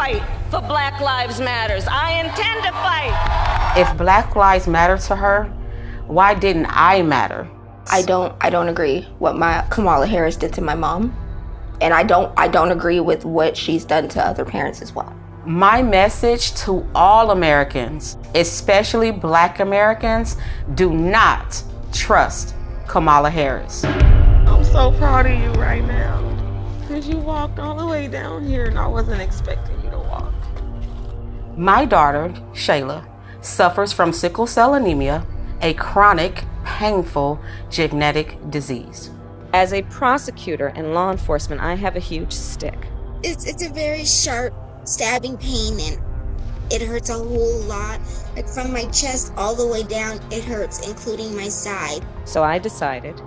fight for Black Lives Matters. I intend to fight. If Black lives matter to her, why didn't I matter? I don't agree what Kamala Harris did to my mom. And I don't agree with what she's done to other parents as well. My message to all Americans, especially Black Americans, do not trust Kamala Harris. I'm so proud of you right now, because you walked all the way down here and I wasn't expecting you to walk. My daughter, Shayla, suffers from sickle cell anemia, a chronic, painful genetic disease. As a prosecutor and law enforcement, I have a huge stick. It's a very sharp stabbing pain, and it hurts a whole lot. Like from my chest all the way down, it hurts, including my side. So I decided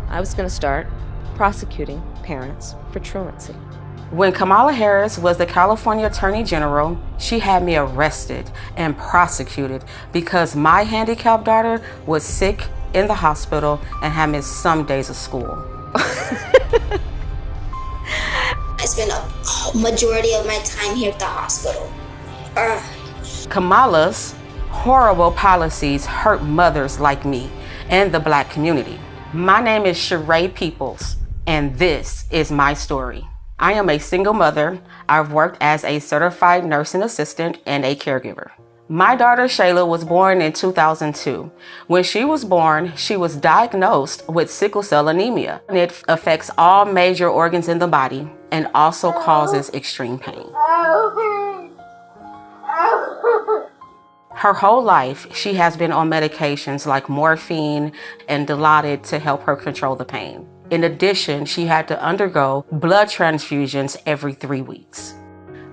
I was going to start prosecuting parents for truancy. When Kamala Harris was the California Attorney General, she had me arrested and prosecuted because my handicapped daughter was sick in the hospital and had missed some days of school. I spent a majority of my time here at the hospital. Kamala's horrible policies hurt mothers like me and the Black community. My name is Sheree Peoples, and this is my story. I am a single mother. I've worked as a certified nursing assistant and a caregiver. My daughter Shayla was born in 2002. When she was born, she was diagnosed with sickle cell anemia. It affects all major organs in the body and also causes extreme pain. Her whole life, she has been on medications like morphine and Dilaudid to help her control the pain. In addition, she had to undergo blood transfusions every 3 weeks.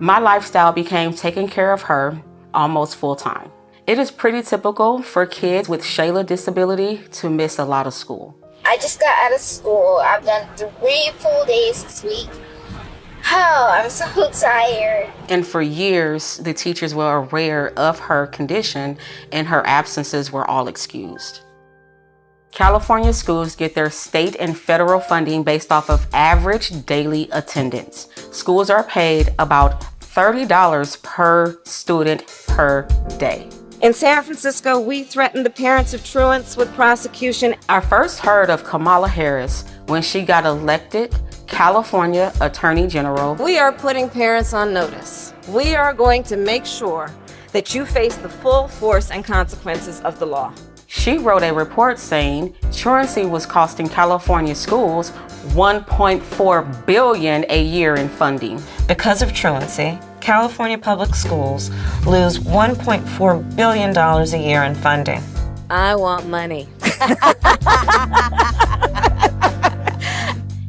My lifestyle became taking care of her almost full time. It is pretty typical for kids with Shayla disability to miss a lot of school. I just got out of school. I've done 3 full days this week. Oh, I'm so tired. And for years, the teachers were aware of her condition and her absences were all excused. California schools get their state and federal funding based off of average daily attendance. Schools are paid about $30 per student per day. In San Francisco, we threatened the parents of truants with prosecution. I first heard of Kamala Harris when she got elected California Attorney General. We are putting parents on notice. We are going to make sure that you face the full force and consequences of the law. She wrote a report saying truancy was costing California schools $1.4 billion a year in funding. Because of truancy, California public schools lose $1.4 billion a year in funding. I want money.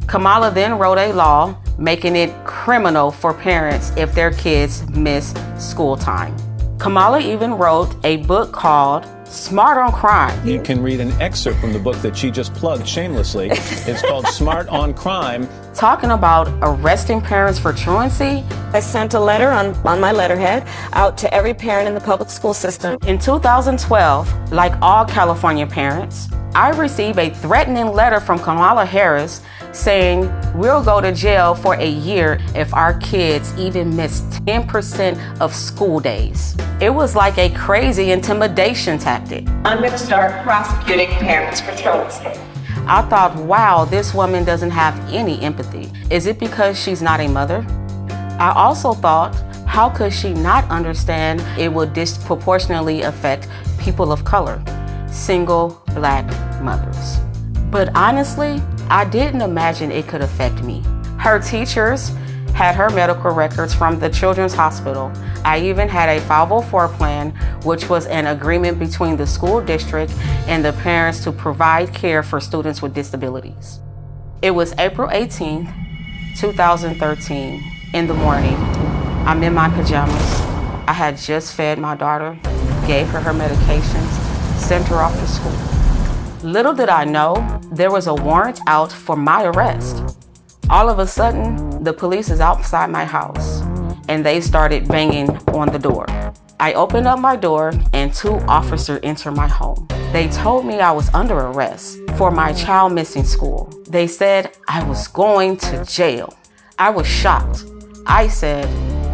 Kamala then wrote a law making it criminal for parents if their kids miss school time. Kamala even wrote a book called Smart on Crime. You can read an excerpt from the book that she just plugged shamelessly. It's called Smart on Crime. Talking about arresting parents for truancy. I sent a letter on my letterhead out to every parent in the public school system. In 2012, like all California parents, I received a threatening letter from Kamala Harris saying we'll go to jail for a year if our kids even miss 10% of school days. It was like a crazy intimidation tactic. I'm going to start prosecuting parents for truancy. I thought, wow, this woman doesn't have any empathy. Is it because she's not a mother? I also thought, how could she not understand it would disproportionately affect people of color, single Black mothers? But honestly, I didn't imagine it could affect me. Her teachers had her medical records from the Children's Hospital. I even had a 504 plan, which was an agreement between the school district and the parents to provide care for students with disabilities. It was April 18th, 2013, in the morning. I'm in my pajamas. I had just fed my daughter, gave her medications, sent her off to school. Little did I know, there was a warrant out for my arrest. All of a sudden, the police is outside my house and they started banging on the door. I opened up my door and 2 officers entered my home. They told me I was under arrest for my child missing school. They said I was going to jail. I was shocked. I said,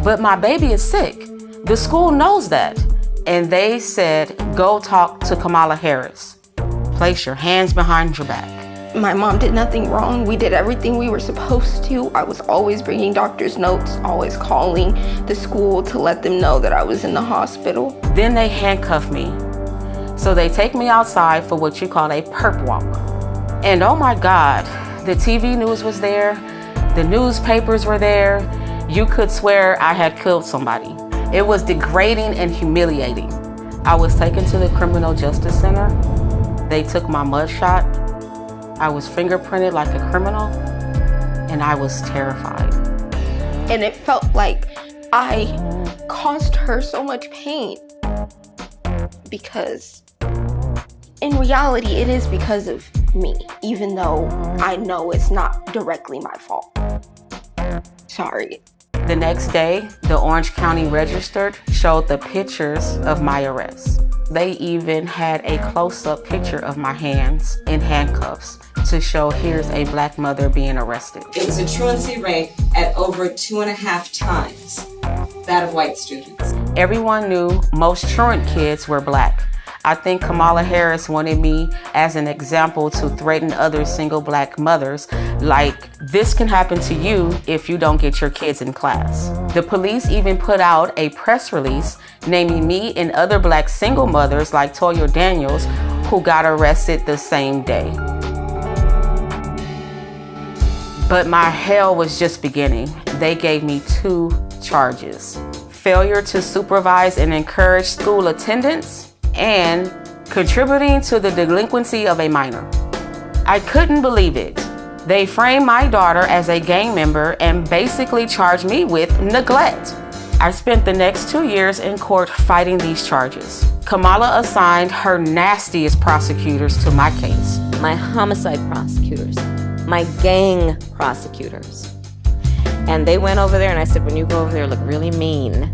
But my baby is sick. The school knows that. And they said, go talk to Kamala Harris. Place your hands behind your back. My mom did nothing wrong. We did everything we were supposed to. I was always bringing doctor's notes, always calling the school to let them know that I was in the hospital. Then they handcuff me. So they take me outside for what you call a perp walk. And oh my God, the TV news was there, the newspapers were there. You could swear I had killed somebody. It was degrading and humiliating. I was taken to the Criminal Justice Center. They took my mugshot. I was fingerprinted like a criminal, and I was terrified. And it felt like I caused her so much pain, because in reality, it is because of me, even though I know it's not directly my fault. Sorry. The next day, the Orange County Register showed the pictures of my arrest. They even had a close-up picture of my hands in handcuffs to show here's a black mother being arrested. It was a truancy rate at over 2.5 times that of white students. Everyone knew most truant kids were black. I think Kamala Harris wanted me as an example to threaten other single black mothers, like, this can happen to you if you don't get your kids in class. The police even put out a press release naming me and other black single mothers like Toya Daniels, who got arrested the same day. But my hell was just beginning. They gave me 2 charges: failure to supervise and encourage school attendance, and contributing to the delinquency of a minor. I couldn't believe it. They framed my daughter as a gang member and basically charged me with neglect. I spent the next 2 years in court fighting these charges. Kamala assigned her nastiest prosecutors to my case. My homicide prosecutors, my gang prosecutors. And they went over there and I said, when you go over there, look really mean.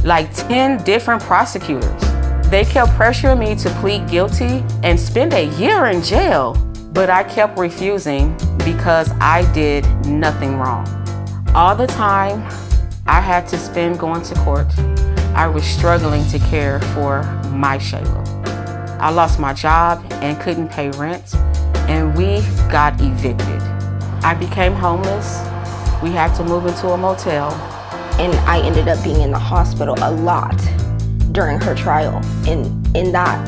Like 10 different prosecutors. They kept pressuring me to plead guilty and spend a year in jail, but I kept refusing because I did nothing wrong. All the time I had to spend going to court, I was struggling to care for my Shayla. I lost my job and couldn't pay rent, and we got evicted. I became homeless. We had to move into a motel. And I ended up being in the hospital a lot during her trial. And in that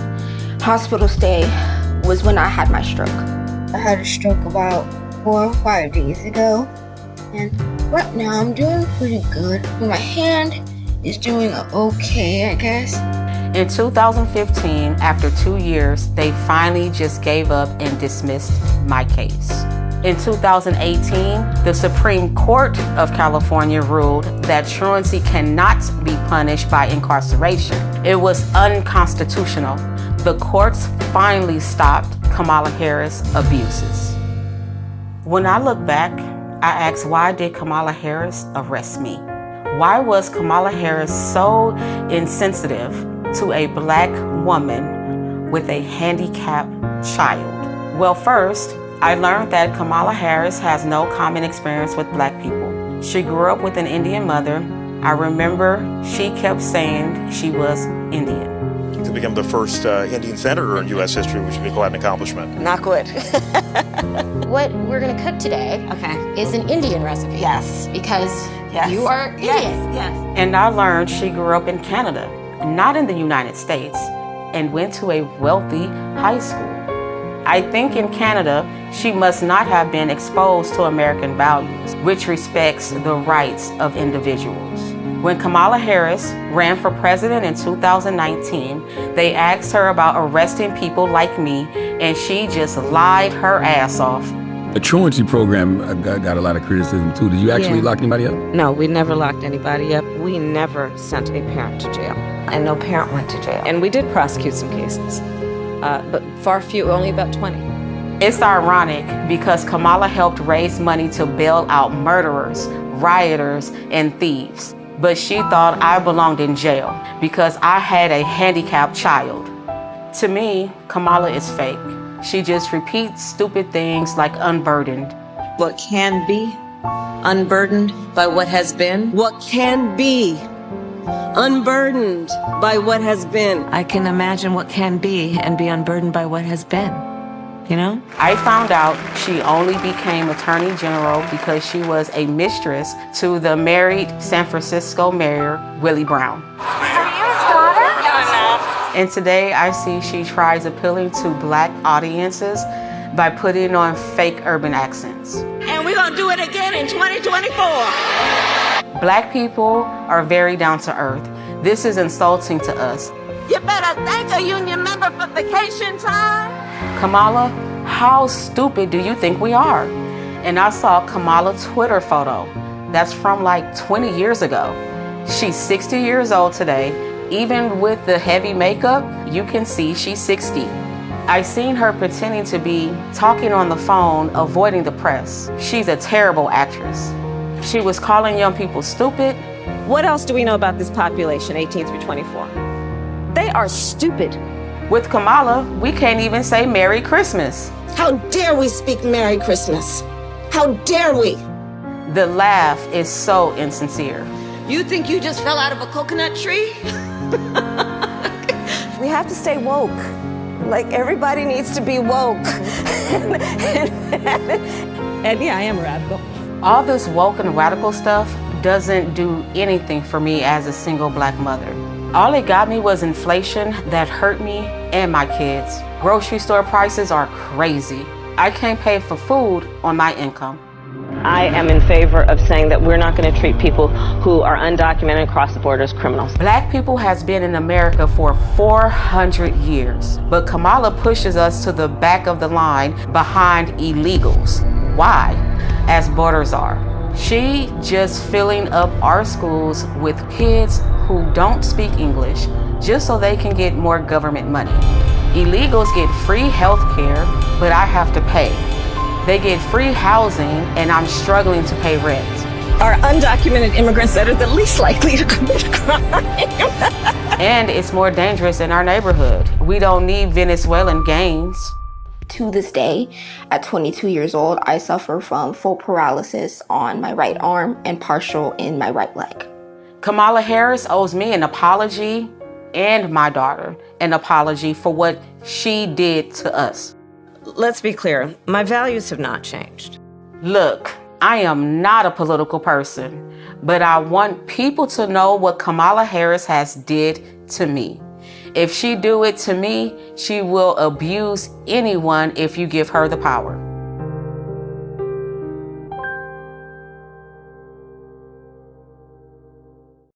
hospital stay was when I had my stroke. I had a stroke about 4 or 5 days ago, and right now I'm doing pretty good. My hand is doing okay, I guess. In 2015, after 2 years, they finally just gave up and dismissed my case. In 2018, the Supreme Court of California ruled that truancy cannot be punished by incarceration. It was unconstitutional. The courts finally stopped Kamala Harris' abuses. When I look back, I ask, why did Kamala Harris arrest me? Why was Kamala Harris so insensitive to a black woman with a handicapped child? Well, first, I learned that Kamala Harris has no common experience with black people. She grew up with an Indian mother. I remember she kept saying she was Indian. To become the first Indian senator in U.S. history, which would be quite an accomplishment. Not good. What we're gonna cook today is an Indian recipe. Yes. Because you are Indian. Yes. And I learned she grew up in Canada, not in the United States, and went to a wealthy high school. I think in Canada, she must not have been exposed to American values, which respects the rights of individuals. When Kamala Harris ran for president in 2019, they asked her about arresting people like me, and she just lied her ass off. The truancy program got a lot of criticism too. Did you actually lock anybody up? No, we never locked anybody up. We never sent a parent to jail. And no parent went to jail. And we did prosecute some cases. But far few, only about 20. It's ironic because Kamala helped raise money to bail out murderers, rioters, and thieves. But she thought I belonged in jail because I had a handicapped child. To me, Kamala is fake. She just repeats stupid things like unburdened. What can be Unburdened by what has been? What can be? Unburdened by what has been. I can imagine what can be and be unburdened by what has been. You know? I found out she only became Attorney General because she was a mistress to the married San Francisco Mayor, Willie Brown. Are you his daughter? No, I'm not. And today I see she tries appealing to Black audiences by putting on fake urban accents. And we're gonna do it again in 2024. Black people are very down to earth. This is insulting to us. You better thank a union member for vacation time. Kamala, how stupid do you think we are? And I saw Kamala's Twitter photo. That's from like 20 years ago. She's 60 years old today. Even with the heavy makeup, you can see she's 60. I seen her pretending to be talking on the phone, avoiding the press. She's a terrible actress. She was calling young people stupid. What else do we know about this population, 18 through 24? They are stupid. With Kamala, we can't even say Merry Christmas. How dare we speak Merry Christmas? How dare we? The laugh is so insincere. You think you just fell out of a coconut tree? We have to stay woke. Like, everybody needs to be woke. And yeah, I am radical. All this woke and radical stuff doesn't do anything for me as a single Black mother. All it got me was inflation that hurt me and my kids. Grocery store prices are crazy. I can't pay for food on my income. I am in favor of saying that we're not going to treat people who are undocumented across the border as criminals. Black people has been in America for 400 years, but Kamala pushes us to the back of the line behind illegals. Why? As borders are. She just filling up our schools with kids who don't speak English just so they can get more government money. Illegals get free health care, but I have to pay. They get free housing, and I'm struggling to pay rent. Are undocumented immigrants that are the least likely to commit a crime. And it's more dangerous in our neighborhood. We don't need Venezuelan gangs. To this day, at 22 years old, I suffer from full paralysis on my right arm and partial in my right leg. Kamala Harris owes me an apology and my daughter an apology for what she did to us. Let's be clear, my values have not changed. Look, I am not a political person, but I want people to know what Kamala Harris has did to me. If she do it to me, she will abuse anyone if you give her the power.